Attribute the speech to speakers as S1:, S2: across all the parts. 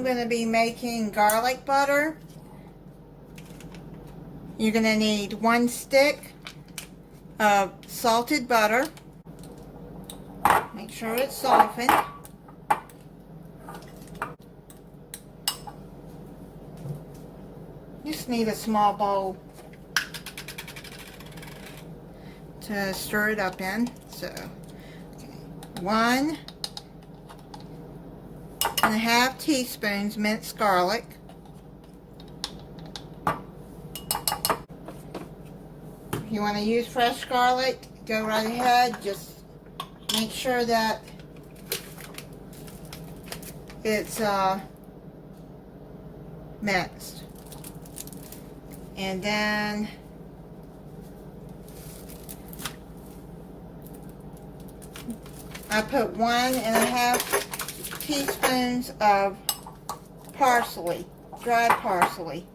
S1: going to be making garlic butter. You're going to need 1 stick of salted butter. Make sure it's softened. Just need a small bowl to stir it up in. So, okay. 1.5 teaspoons minced garlic. If you want to use fresh garlic, go right ahead. Just make sure that it's minced. And then I put 1.5 teaspoons of parsley, dried parsley.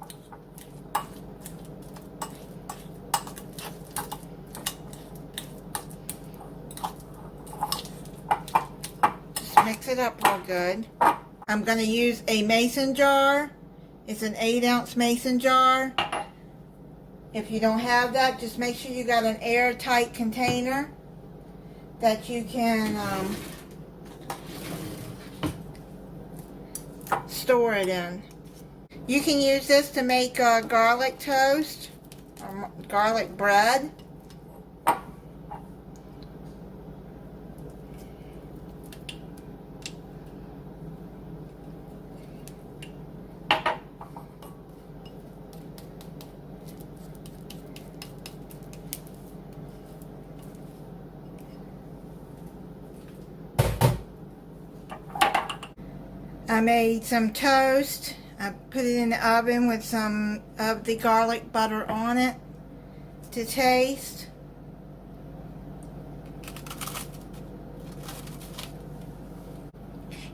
S1: Just mix it up real good. I'm going to use a mason jar. It's an 8-ounce mason jar. If you don't have that, just make sure you got an airtight container that you can store it in. You can use this to make garlic toast or garlic bread. I made some toast. I put it in the oven with some of the garlic butter on it to taste.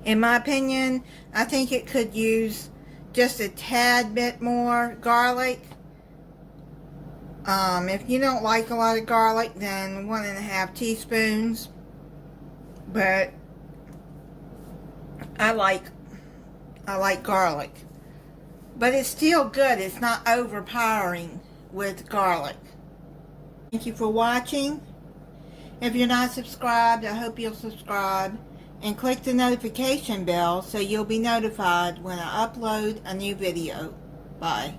S1: In my opinion, I think it could use just a tad bit more garlic. If you don't like a lot of garlic, then 1.5 teaspoons. But I like garlic, but it's still good. It's not overpowering with garlic. Thank you for watching. If you're not subscribed, I hope you'll subscribe and click the notification bell so you'll be notified when I upload a new video. Bye.